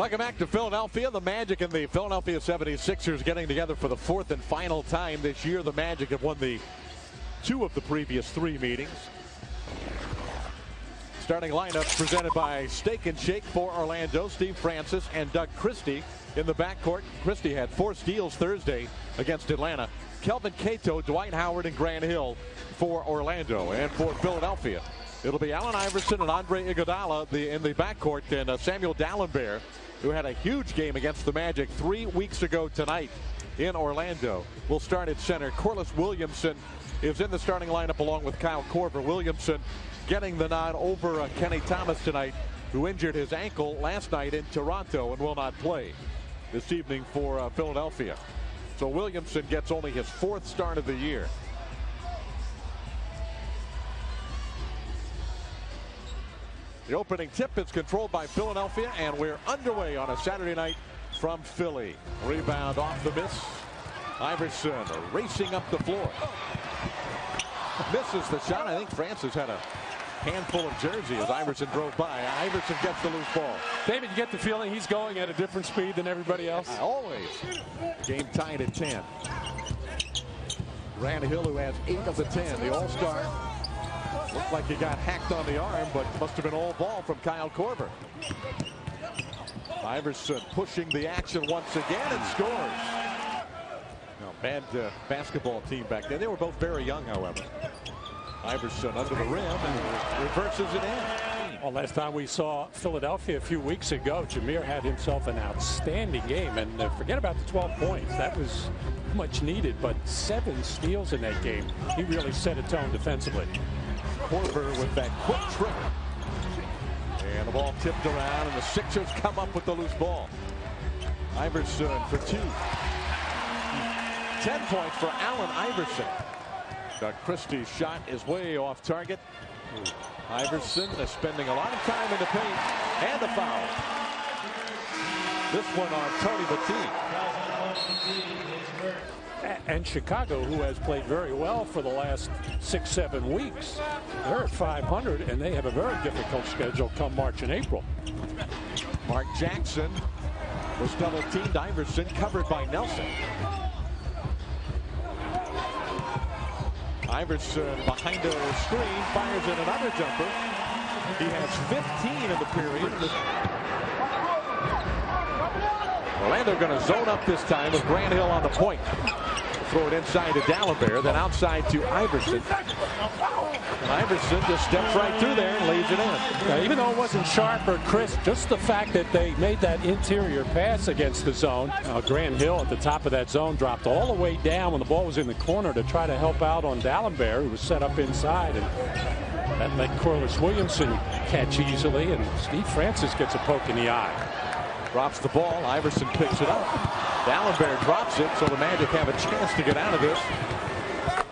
Welcome back to Philadelphia. The Magic and the Philadelphia 76ers getting together for the fourth and final time this year. The Magic have won the 2 of the previous 3 meetings. Starting lineups presented by Steak and Shake for Orlando. Steve Francis and Doug Christie in the backcourt. Christie had 4 steals Thursday against Atlanta. Kelvin Cato, Dwight Howard, and Grant Hill for Orlando. And for Philadelphia, it'll be Allen Iverson and Andre Iguodala in the backcourt, and Samuel Dalembert, who had a huge game against the Magic 3 weeks ago tonight in Orlando, will start at center. Corliss Williamson is in the starting lineup along with Kyle Korver. Williamson getting the nod over Kenny Thomas tonight, who injured his ankle last night in Toronto and will not play this evening for Philadelphia. So Williamson gets only his 4th start of the year. The opening tip is controlled by Philadelphia, and we're underway on a Saturday night from Philly. Rebound off the miss. Iverson racing up the floor. Misses the shot. I think Francis had a handful of jersey as Iverson drove by. Iverson gets the loose ball. David, you get the feeling he's going at a different speed than everybody else? Always. Game tied at 10. Grant Hill, who has 8 of the 10, the All-Star. Looked like he got hacked on the arm, but must have been all ball from Kyle Korver. Iverson pushing the action once again and scores. No, bad basketball team back then. They were both very young, however. Iverson under the rim and reverses it in. Well, last time we saw Philadelphia a few weeks ago, Jameer had himself an outstanding game. And forget about the 12 points. That was much needed. But 7 steals in that game. He really set a tone defensively. Korver with that quick trigger. And the ball tipped around, and the Sixers come up with the loose ball. Iverson for 2. 10 points for Allen Iverson. Doug Christie's shot is way off target. Iverson is spending a lot of time in the paint, and a foul. This one on Tony Batiste. And Chicago, who has played very well for the last 6-7 weeks, they're at 500, and they have a very difficult schedule come March and April. Mark Jackson was double-teamed. Iverson covered by Nelson. Iverson behind a screen fires in another jumper. He has 15 in the period. Orlando going to zone up this time with Grant Hill on the point. Throw it inside to Dalembert, then outside to Iverson. And Iverson just steps right through there and lays it in. Now, even though it wasn't sharp or crisp, just the fact that they made that interior pass against the zone. Grant Hill at the top of that zone dropped all the way down when the ball was in the corner to try to help out on Dalembert, who was set up inside. And that let Corliss Williamson catch easily, and Steve Francis gets a poke in the eye. Drops the ball. Iverson picks it up. Dalembert drops it, so the Magic have a chance to get out of this.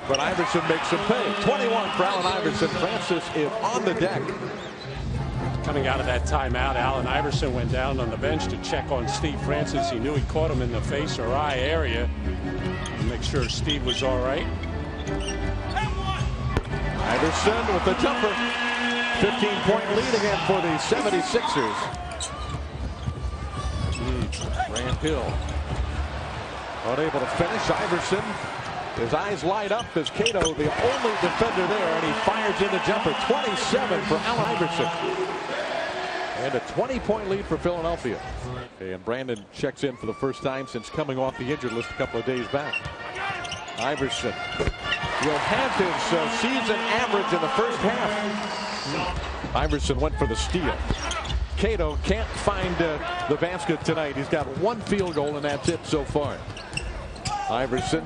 But Iverson makes him pay. 21 for Allen Iverson. Francis is on the deck. Coming out of that timeout, Allen Iverson went down on the bench to check on Steve Francis. He knew he caught him in the face or eye area. To make sure Steve was all right. Iverson with the jumper. 15-point lead again for the 76ers. Grant Hill unable to finish. Iverson, his eyes light up as Cato, the only defender there, and he fires in the jumper. 27 for Allen Iverson. And a 20-point lead for Philadelphia. And Brandon checks in for the first time since coming off the injured list a couple of days back. Iverson will have his season average in the first half. Iverson went for the steal. Cato can't find the basket tonight. He's got 1 field goal, and that's it so far. Iverson,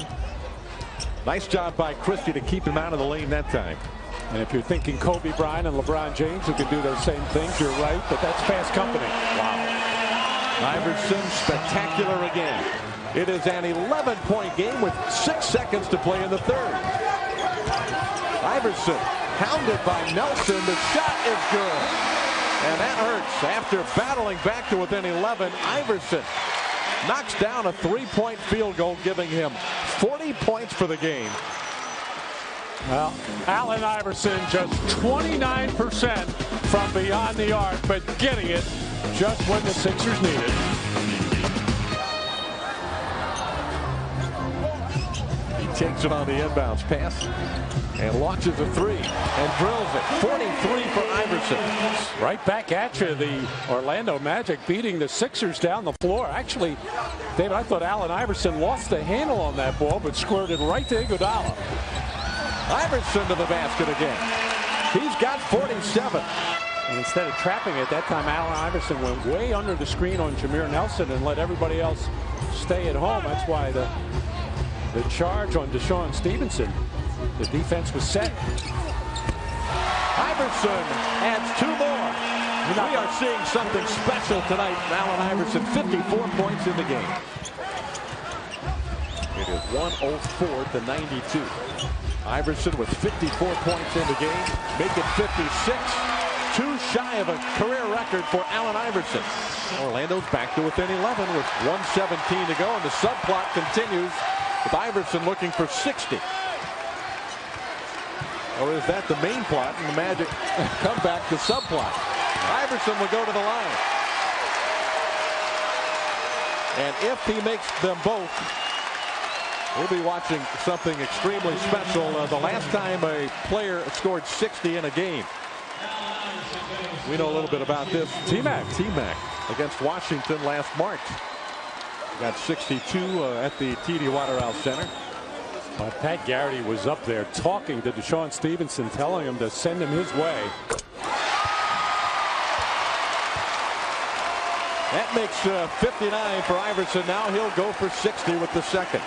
nice job by Christie to keep him out of the lane that time. And if you're thinking Kobe Bryant and LeBron James who can do those same things, you're right, but that's fast company. Wow. Iverson spectacular again. It is an 11-point game with 6 seconds to play in the third. Iverson hounded by Nelson. The shot is good. And that hurts. After battling back to within 11, Iverson knocks down a 3-point field goal, giving him 40 points for the game. Well, Allen Iverson just 29% from beyond the arc, but getting it just when the Sixers need it. He takes it on the inbounds pass and launches a three and drills it. 43 for Iverson. Right back at you. The Orlando Magic beating the Sixers down the floor. Actually, David, I thought Allen Iverson lost the handle on that ball, but squirted right to Iguodala. Iverson to the basket again. He's got 47. And instead of trapping it, that time Allen Iverson went way under the screen on Jameer Nelson and let everybody else stay at home. That's why the charge on DeShaun Stevenson. The defense was set. Iverson adds 2 more. We are seeing something special tonight. Allen Iverson, 54 points in the game. It is 104 to 92. Iverson with 54 points in the game, make it 56. 2 shy of a career record for Allen Iverson. Orlando's back to within 11 with 1:17 to go, and the subplot continues with Iverson looking for 60. Or is that the main plot and the Magic come back to subplot? Iverson will go to the line. And if he makes them both, we'll be watching something extremely special. The last time a player scored 60 in a game. We know a little bit about this. T-Mac against Washington last March. Got 62 at the TD Waterhouse Center. Pat Garrity was up there talking to DeShaun Stevenson, telling him to send him his way. That makes 59 for Iverson. Now he'll go for 60 with the second.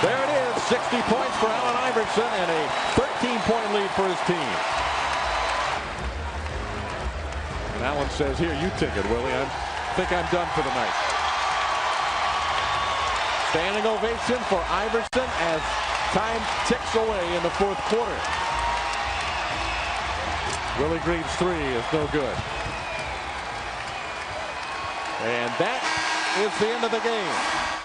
There it is, 60 points for Allen Iverson and a 13-point lead for his team. And Allen says, here, you take it, Willie. I think I'm done for the night. Standing ovation for Iverson as time ticks away in the 4th quarter. Willie Green's 3 is no good. And that is the end of the game.